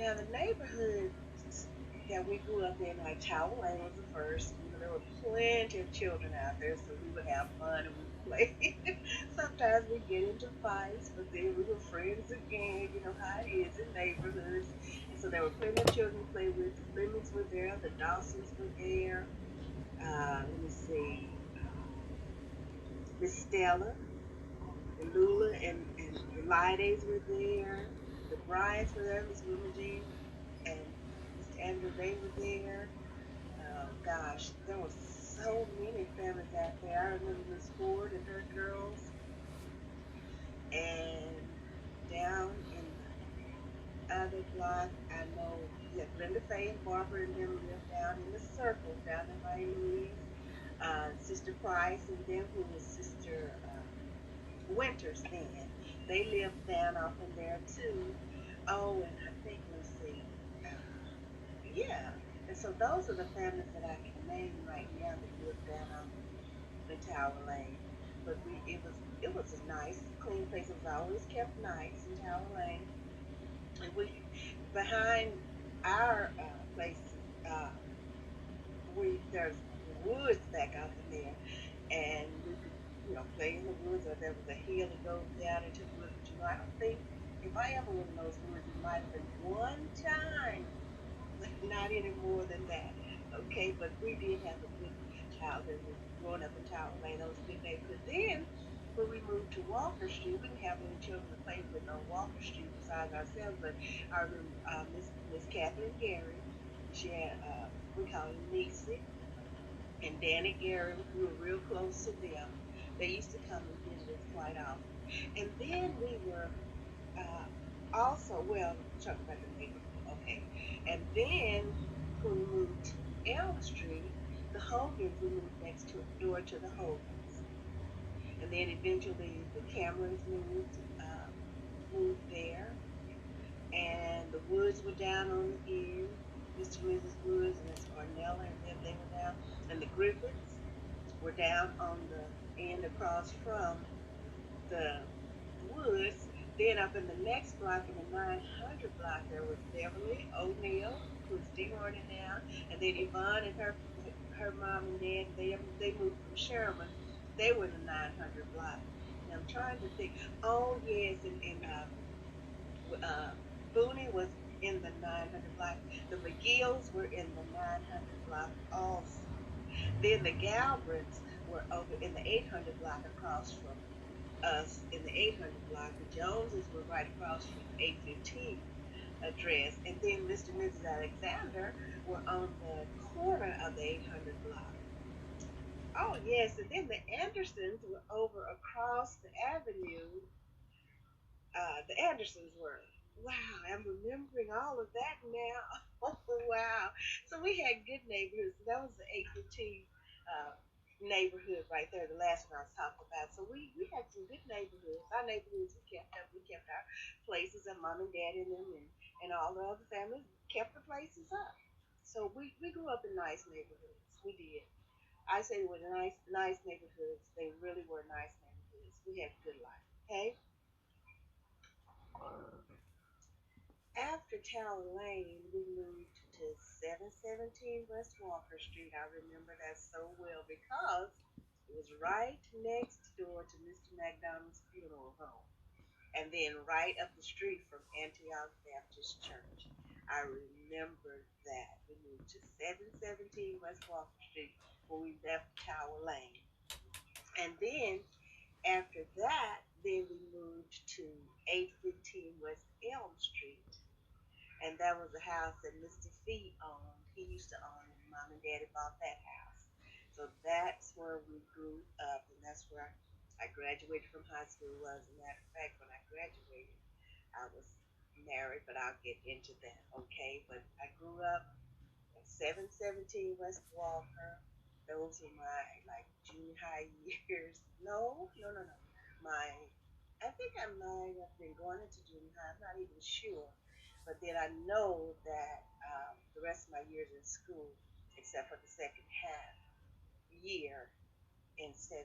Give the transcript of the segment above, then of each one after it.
Now the neighborhood that we grew up in, like Tower Lane was the first. There were plenty of children out there, so we would have fun and we would play. Sometimes we get into fights, but then we were friends again. You know how it is in neighborhoods. And so there were plenty of children to play with. The Flemings were there, the Dawsons were there. Let me see, Miss Stella and Lula and the Lides were there. The Bryants were there, Miss Wilma Jean and Mr. Andrew, they were there. Gosh, there were so many families out there. I remember Miss Ford and her girls, and down in the other block, I know, yeah, Glenda Faye and Barbara and them lived down in the circle down in Miami Louise. Sister Price and them, who was Sister Winters then, they lived down off in there too. Oh, and I think, let's see, yeah. And so those are the families that I can name right now that live down off the Tower Lane. But it was a nice, clean place. It was always kept nice in Tower Lane. And we behind our place, uh, we there's woods back out in there, and we could play in the woods. Or there was a hill that goes down into the woods. But I don't think if I ever went in those woods, it might have been one time, not any more than that. Okay, but we did have a good childhood growing up in Tower Lane. That was a good neighborhood. Then, when we moved to Walker Street, we didn't have any children to play with on Walker Street besides ourselves. But I remember Miss Kathleen Gary. She had we call her Niecy and Danny Gary. We were real close to them. They used to come and visit us quite often. And then we were uh, also, well, talk about the neighborhood, okay. And then when we moved to Elm Street, the Hogans, we moved next to door to the Hogans. And then eventually the Camerons moved there. And the Woods were down on the end, Mr. and Mrs. Woods and Miss Ornella and them, they were down. And the Griffiths were down on the end across from the Woods. Then up in the next block, in the 900 block, there was Beverly O'Neill, who's Dehorning now, and then Yvonne and her mom and dad. They moved from Sherman. They were in the 900 block. And I'm trying to think. Oh yes, and Booney was in the 900 block. The McGills were in the 900 block also. Then the Galbraiths were over in the 800 block across from us in the 800 block. The Joneses were right across from 815 address. And then Mr. and Mrs. Alexander were on the corner of the 800 block. Oh, yes. And then the Andersons were over across the avenue. The Andersons were. Wow, I'm remembering all of that now. Oh, wow. So we had good neighborhoods. That was the 815 uh, neighborhood right there, the last one I was talking about. So we had some good neighborhoods. Our neighborhoods we kept up. We kept our places and mom and dad in them, and all the other families kept the places up. So we grew up in nice neighborhoods. We did. I say they were nice neighborhoods. They really were nice neighborhoods. We had a good life. Okay. After Tower Lane, we moved to 717 West Walker Street. I remember that so well because it was right next door to Mr. McDonald's funeral home. And then right up the street from Antioch Baptist Church. I remember that. We moved to 717 West Walker Street when we left Tower Lane. And then after that, then we moved to 815 West Elm Street, and that was a house that Mr. Fee owned. He used to own it. Mom and Daddy bought that house. So that's where we grew up, and that's where I graduated from high school. As a matter of fact, when I graduated, I was married, but I'll get into that, okay? But I grew up at 717 West Walker. Those were my like junior high years. No, no, no, no. My, I think I might have been going into junior high. I'm not even sure. But then I know that the rest of my years in school, except for the second half year in 70,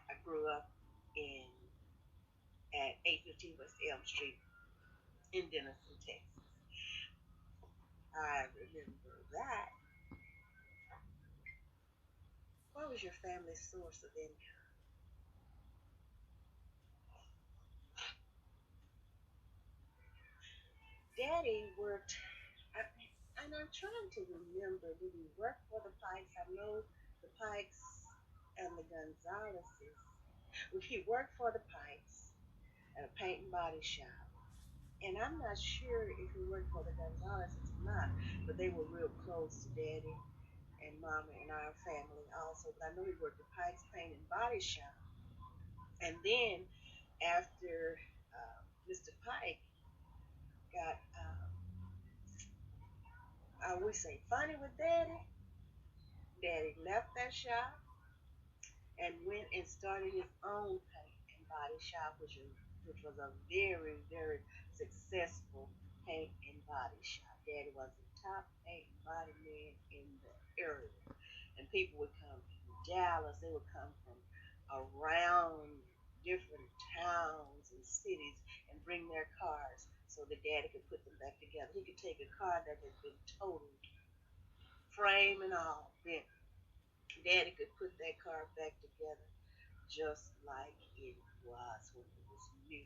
I grew up in at 815 West Elm Street in Denison, Texas. I remember that. What was your family's source of income? Daddy worked, I, and I'm trying to remember, did he work for the Pikes? I know the Pikes and the Gonzaleses. Well, he worked for the Pikes at a paint and body shop. And I'm not sure if he worked for the Gonzaleses or not, but they were real close to Daddy and Mama and our family also. But I know he worked at Pikes Paint and Body Shop. And then after Mr. Pike got, I would say, funny with Daddy, Daddy left that shop and went and started his own paint and body shop, which was a very, very successful paint and body shop. Daddy was the top paint and body man in the area. And people would come from Dallas, they would come from around different towns and cities and bring their cars so that Daddy could put them back together. He could take a car that had been totaled, frame and all, bent. Daddy could put that car back together just like it was when it was new.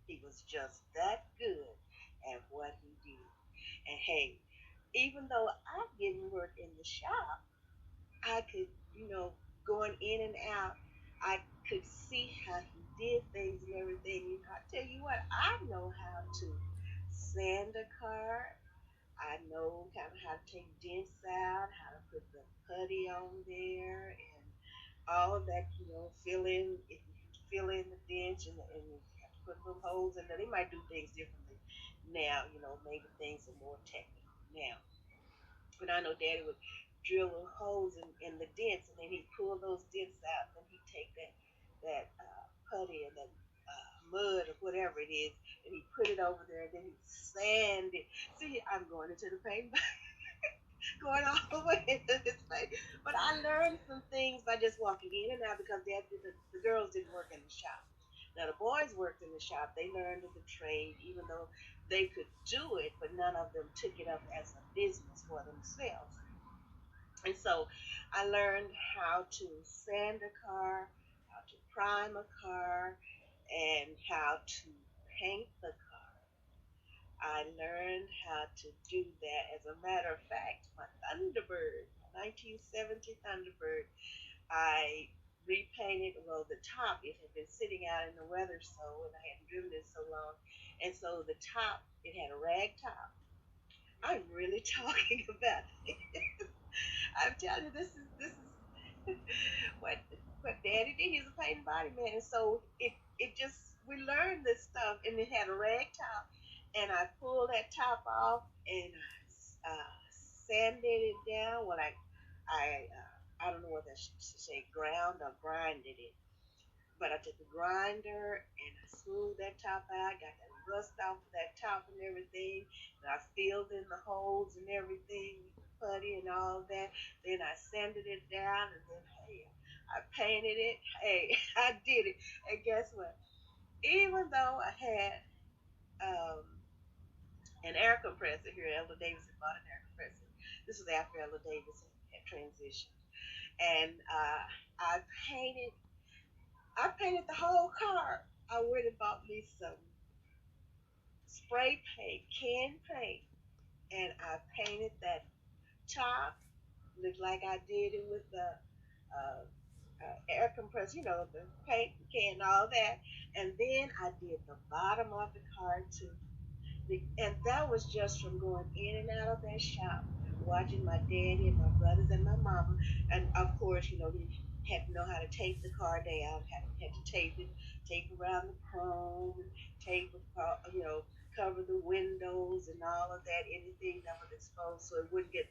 He was just that good at what he did. And hey, even though I didn't work in the shop, I could, going in and out, I could see how he did things and everything. I tell you what, I know how to sand a car. I know kind of how to take dents out, how to put the putty on there, and all of that. Fill in if you fill in the dents and you have to put little holes in there. They might do things differently now. Maybe things are more technical now. But I know Daddy would drill little holes in the dents, and then he'd pull those dents out, and then he'd take that putty and that mud or whatever it is, and he'd put it over there, and then he'd sand it. See, I'm going into the paint, going all the way into this place. But I learned some things by just walking in and out because the girls didn't work in the shop. Now the boys worked in the shop. They learned the trade, even though they could do it, but none of them took it up as a business for themselves. And so I learned how to sand a car, how to prime a car, and how to paint the car. I learned how to do that. As a matter of fact, my Thunderbird, my 1970 Thunderbird, I repainted, well, the top, it had been sitting out in the weather so, and I hadn't driven it so long. And so the top, it had a rag top. I'm really talking about it. I'm telling you, this is what what Daddy did. He's a paint and body man, and so it just we learned this stuff, and it had a rag top, and I pulled that top off and sanded it down. I don't know what I should say, ground or grinded it, but I took the grinder and I smoothed that top out, got that rust off of that top and everything. And I filled in the holes and everything with the putty and all that. Then I sanded it down and then, hey, I painted it. Hey, I did it. And guess what? Even though I had um, an air compressor here, Ella Davidson bought an air compressor. This was after Ella Davidson had transitioned. And I painted I painted the whole car. I went and bought me some spray paint, can paint, and I painted that top. Looked like I did it with the air compressor, the paint can and all that. And then I did the bottom of the car too. And that was just from going in and out of that shop, watching my daddy and my brothers and my mama. And of course, he had to know how to tape the car down, had to tape around the chrome, tape, cover the windows and all of that, anything that was exposed so it wouldn't get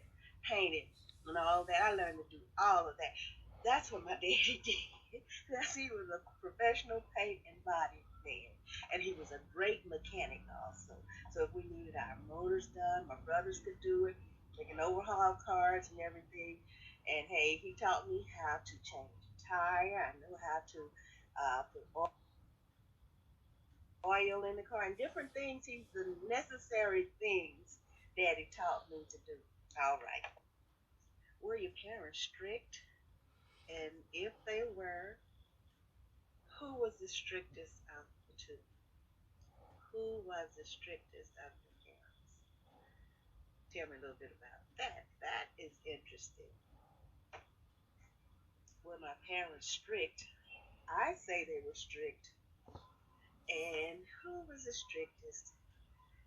painted and all that. I learned to do all of that. That's what my daddy did. That's he was a professional paint and body man, and he was a great mechanic also. So if we needed our motors done, my brothers could do it. They can overhaul cars and everything. And hey, he taught me how to change a tire. I know how to put oil in the car and different things. He's the necessary things Daddy taught me to do. All right. Were your parents strict? And if they were, who was the strictest of the two? Who was the strictest of your parents? Tell me a little bit about that. That is interesting. Were my parents strict? I say they were strict. And who was the strictest?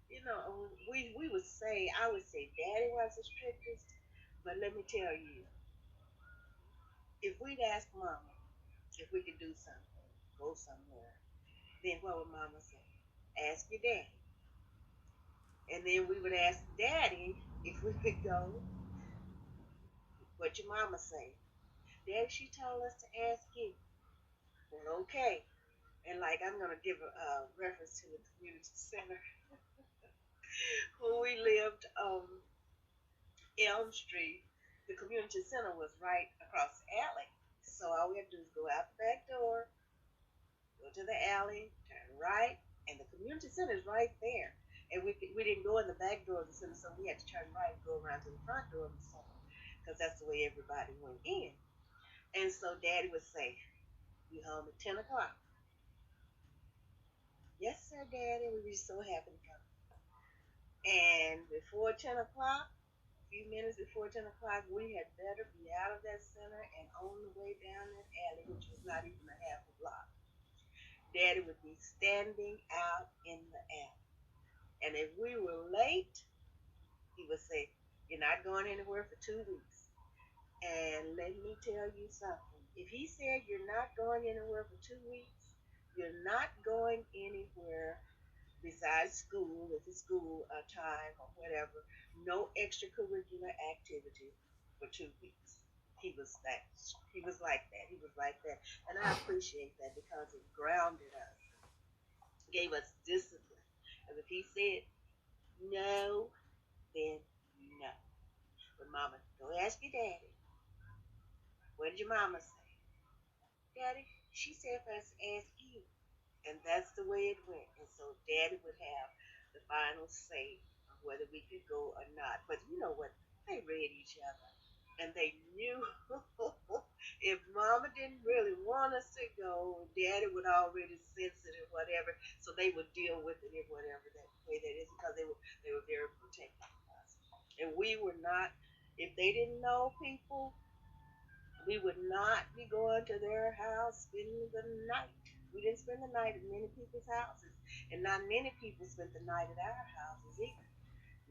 We would say, I would say daddy was the strictest. But let me tell you, if we'd ask mama if we could do something, go somewhere, then what would mama say? Ask your daddy. And then we would ask daddy if we could go, what your mama say? Daddy, she told us to ask you. Well, okay. And like I'm gonna give a reference to the community center when we lived Elm Street. The community center was right across the alley. So all we had to do is go out the back door, go to the alley, turn right, and the community center is right there. And we didn't go in the back door of the center, so we had to turn right and go around to the front door of the center because that's the way everybody went in. And so Daddy would say, "You home at 10 o'clock?" "Yes, sir, Daddy." We'd be so happy to come. And before 10 o'clock, a few minutes before 10 o'clock, we had better be out of that center and on the way down that alley, which was not even a half a block. Daddy would be standing out in the alley. And if we were late, he would say, "You're not going anywhere for 2 weeks." And let me tell you something. If he said you're not going anywhere for 2 weeks, you're not going anywhere besides school, if it's school time or whatever, no extracurricular activity for 2 weeks. He was that. He was like that. He was like that, and I appreciate that because it grounded us, gave us discipline. And if he said no, then no. But mama, go ask your daddy. What did your mama say? Daddy, she said for us to ask you. And that's the way it went. And so daddy would have the final say of whether we could go or not. But you know what? They read each other. And they knew if mama didn't really want us to go, daddy would already sense it or whatever. So they would deal with it in whatever that way that is because they were very protective of us. And we were not, if they didn't know people, we would not be going to their house spending the night. We didn't spend the night at many people's houses, and not many people spent the night at our houses either.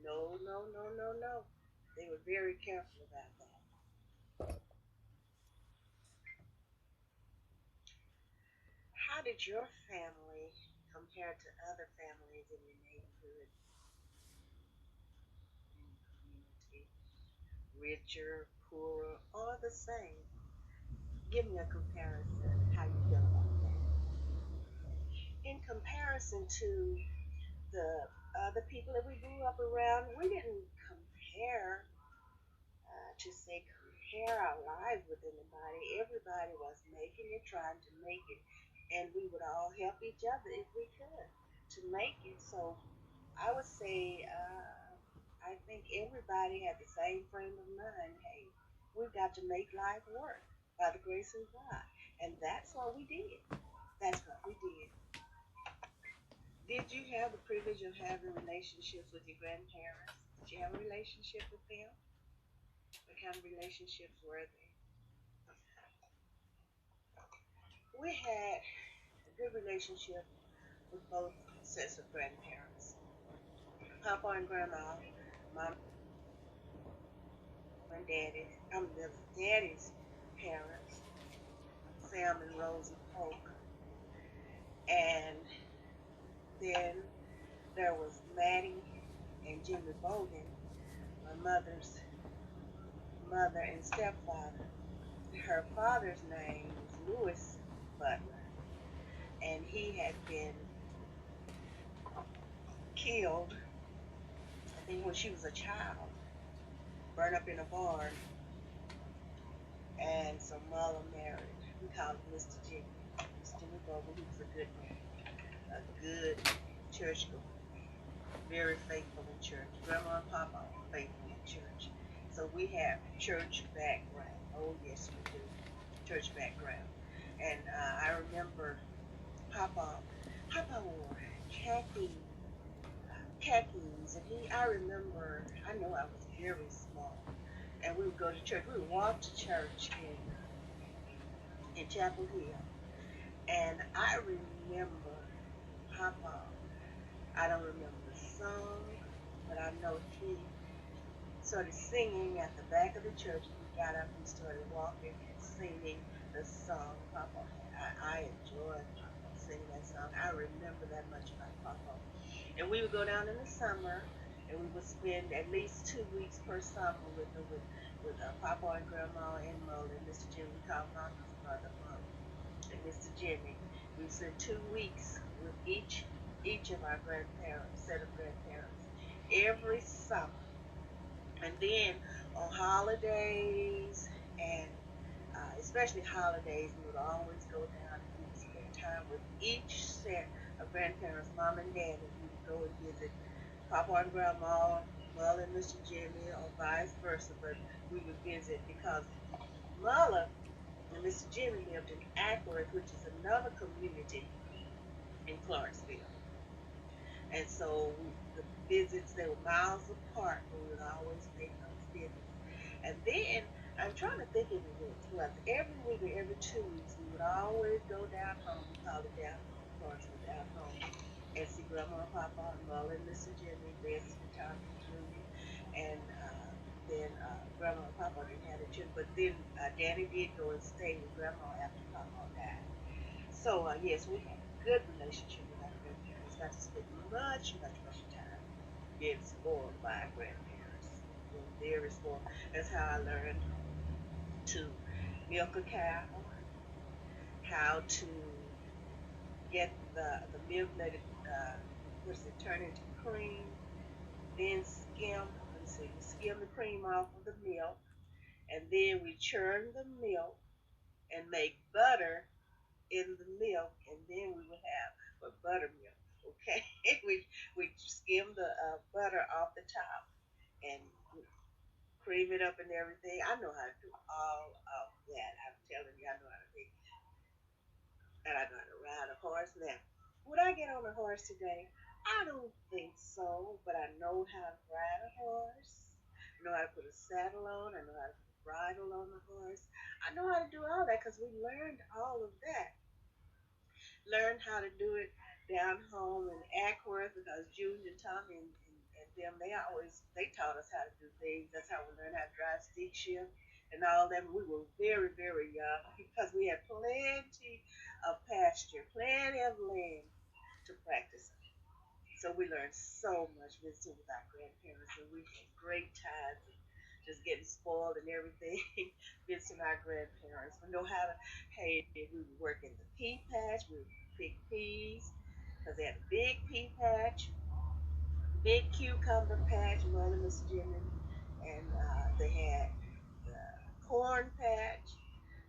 No, no, no, no, no. They were very careful about that. How did your family compare to other families in your neighborhood and community? Richer, poorer, or the same? Give me a comparison. How you feel about that? In comparison to the other people that we grew up around, we didn't compare to say compare our lives with anybody. Everybody was making it, trying to make it, and we would all help each other if we could to make it. So I would say I think everybody had the same frame of mind. Hey, we've got to make life work by the grace of God, and that's what we did. That's what we did. Did you have the privilege of having relationships with your grandparents? Did you have a relationship with them? What kind of relationships were they? We had a good relationship with both sets of grandparents. Papa and Grandma, Mom and Daddy. Daddy's parents, Sam and Rosie Polk. And then there was Maddie and Jimmy Bogan, my mother's mother and stepfather. Her father's name was Louis Butler, and he had been killed, I think, when she was a child, burned up in a barn, and so Mother married. We called him Mr. Jimmy. Mr. Jimmy Bogle. He was a good man, a good churchgoer. very faithful in church. Grandma and Papa are faithful in church. So we have church background. Oh, yes, we do. Church background. And I remember Papa, Papa wore khakis, and I remember, I know I was very small, and we would go to church. We would walk to church in Chapel Hill, and I remember Papa. I don't remember the song, but I know he started singing at the back of the church. We got up and started walking and singing the song Papa had. I enjoyed Papa singing that song. I remember that much about Papa. And we would go down in the summer, and we would spend at least 2 weeks per summer with Papa and Grandma and Mullen, Mr. Jimmy. We call Mama's mother Mullen, and Mr. Jimmy. We would spend 2 weeks with each of our grandparents, set of grandparents, every summer. And then on holidays and especially holidays, we would always go down and we would spend time with each set of grandparents, mom and dad, and we would go and visit Papa and Grandma, Mulla and Mr. Jimmy, or vice versa. But we would visit because Mulla and Mr. Jimmy lived in Ackworth, which is another community in Clarksville. And so the visits, they were miles apart, but we would always make those visits. And then I'm trying to think if it was every week or every 2 weeks, we would always go down home. We call it down home, Clarksville, down home, and see Grandma and Papa and Mullen, Mr. Jimmy, Bessie, Tommy, and Judy. And then Grandma and Papa didn't have their children, but then Danny did go and stay with Grandma after Papa died. So yes, we had a good relationship with our grandparents. Got to spend much time being spoiled by our grandparents. Being very spoiled. That's how I learned to milk a cow, how to get the milk, let it what's it turn into cream, then skim. Let me see. We skim the cream off of the milk, and then we churn the milk and make butter in the milk, and then we would have buttermilk. Okay, we skim the butter off the top and cream it up and everything. I know how to do all of that. I'm telling you, I know how to make, and I know how to ride a horse. Now, would I get on a horse today? I don't think so, but I know how to ride a horse. I know how to put a saddle on. I know how to put a bridle on the horse. I know how to do all that because we learned all of that, learned how to do it down home in Ackworth because Junior and Tommy and them, they taught us how to do things. That's how we learned how to drive stick shift and all that. We were very young because we had plenty of pasture, plenty of land to practice on. So we learned so much visiting with our grandparents, and we had great times and just getting spoiled and everything, visiting our grandparents. We know how to, hey, we would work in the pea patch, we would pick peas, because they had a big pea patch, big cucumber patch, Mother Miss Jimmy, and they had the corn patch,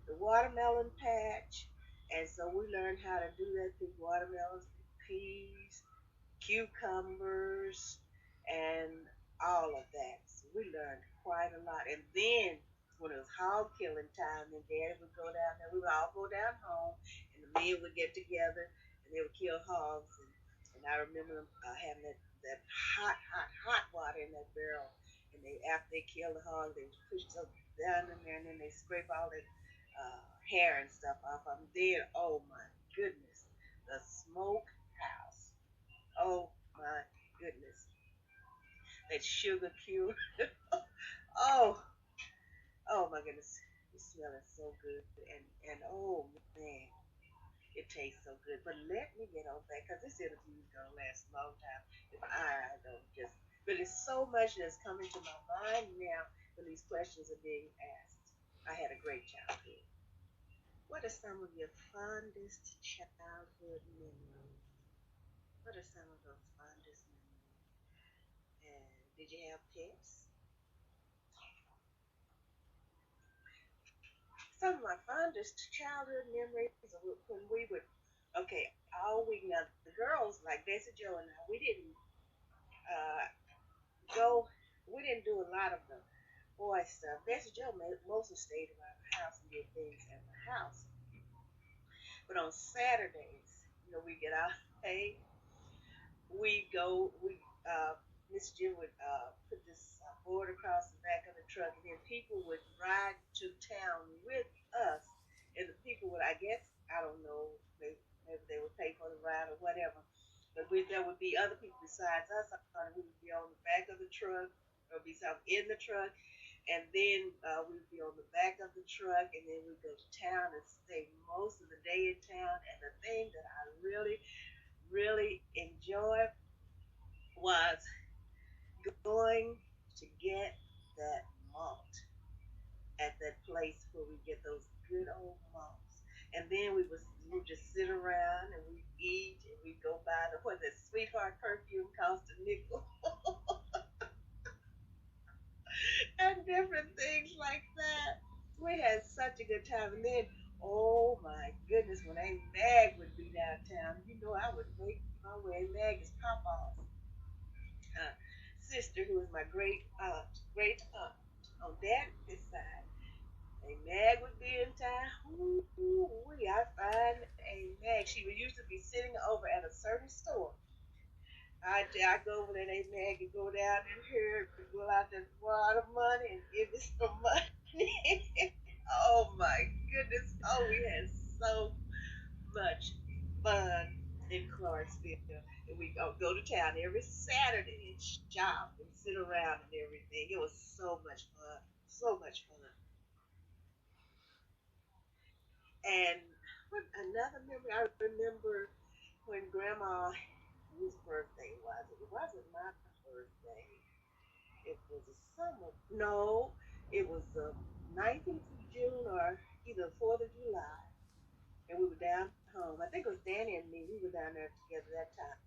the watermelon patch, and so we learned how to do that, pick watermelons, pick peas, cucumbers, and all of that. So we learned quite a lot. And then when it was hog killing time, then Daddy would go down there. We would all go down home, and the men would get together, and they would kill hogs. And I remember having that hot water in that barrel. And they after they kill the hog, they would push it down in there, and then they scrape all that hair and stuff off of them. Then, oh my goodness, the smoke house. Oh my goodness. That sugar cube. Oh, oh my goodness. The smell is so good. And oh man, it tastes so good. But let me get on back because this interview is going to last a long time if I don't just. But it's so much that's coming to my mind now when these questions are being asked. I had a great childhood. What are some of your fondest childhood memories? What are some of those fondest memories? And did you have pets? Some of my fondest childhood memories are when okay, all week now, the girls, like Bessie Joe and I, we didn't uh, go. We didn't do a lot of the boy stuff. Bessie Joe mostly stayed around the house and did things at the house. But on Saturdays, we get out. Hey, we go. Miss Jim would put this board across the back of the truck, and then people would ride to town with us. And the people would, I guess, I don't know, maybe they would pay for the ride or whatever. But there would be other people besides us. I thought we would be on the back of the truck, or be some in the truck, and then we'd be on the back of the truck, and then we'd go to town and stay most of the day in town. And the thing that I really, really enjoyed was going to get that malt at that place where we get those good old malts. And then we just sit around and we eat and we go buy the what that sweetheart perfume cost a nickel and different things like that. We had such a good time. And then, oh my goodness, when Aunt Mag would be downtown, I would make my way. Mag is Papa's sister, who is my great aunt on dad's side. A Mag would be in town. Ooh, I find a Mag. She would usually be sitting over at a certain store. I go over there, A Mag, and go down in here, and go out there, borrow the money, and give me some money. Oh my goodness! Oh, we had so much fun in Clarksville. And we go to town every Saturday and shop and sit around and everything. It was so much fun. So much fun. And another memory, I remember when Grandma, whose birthday was it? It wasn't my birthday. It was a summer. No, it was the 19th of June or either 4th of July. And we were down home. I think it was Danny and me. We were down there together that time.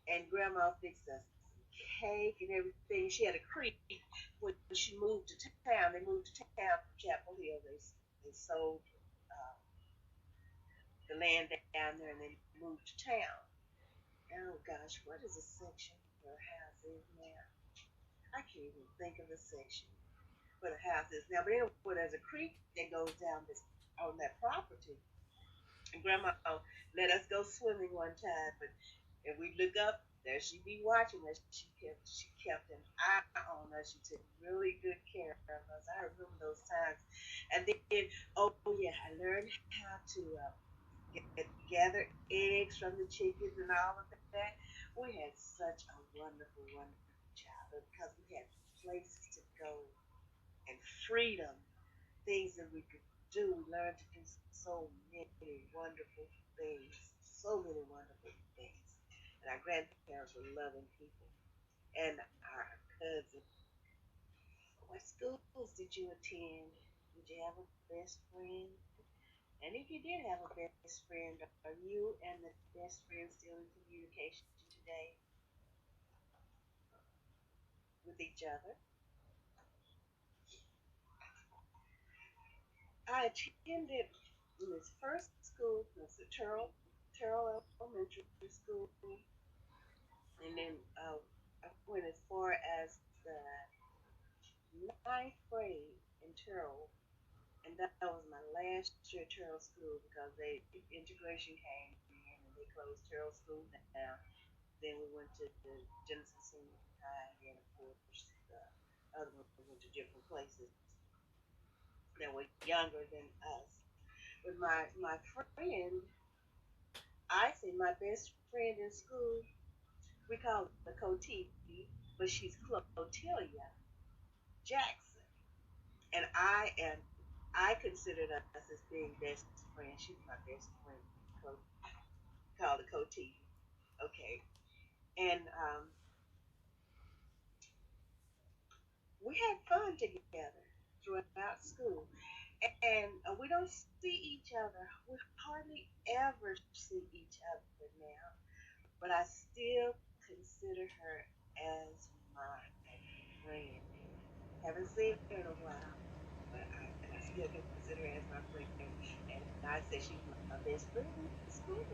And Grandma fixed us some cake and everything. She had a creek when she moved to town. They moved to town from Chapel Hill. They sold uh, the land down there and then moved to town. Oh gosh, what is the section where her house is now? I can't even think of the section where the house is now. But anyway, there's a creek that goes down this on that property. And Grandma let us go swimming one time, but if we look up, there she be watching us. She kept an eye on us. She took really good care of us. I remember those times. And then, oh yeah, I learned how to gather eggs from the chickens and all of that. We had such a wonderful, wonderful childhood because we had places to go and freedom, things that we could do. We learned to do so many wonderful things, so many wonderful things. And our grandparents were loving people. And our cousins. What schools did you attend? Did you have a best friend? And if you did have a best friend, are you and the best friend still in communication today with each other? I attended this first school, was the Terrell Elementary School, and then I went as far as the ninth grade in Terrell, and that was my last year at Terrell School because integration came in and they closed Terrell School down. Then we went to the Genesis Senior High, and then of course the other ones went to different places that were younger than us. But my friend, I say my best friend in school, we call her Cotivi, but she's Clotilia Jackson, and I considered us as being best friends. She's my best friend, called the Cotivi. Okay, and we had fun together throughout school. And we don't see each other. We hardly ever see each other now. But I still consider her as my friend. Haven't seen her in a while, but I still consider her as my friend. And I say she's my best friend in school.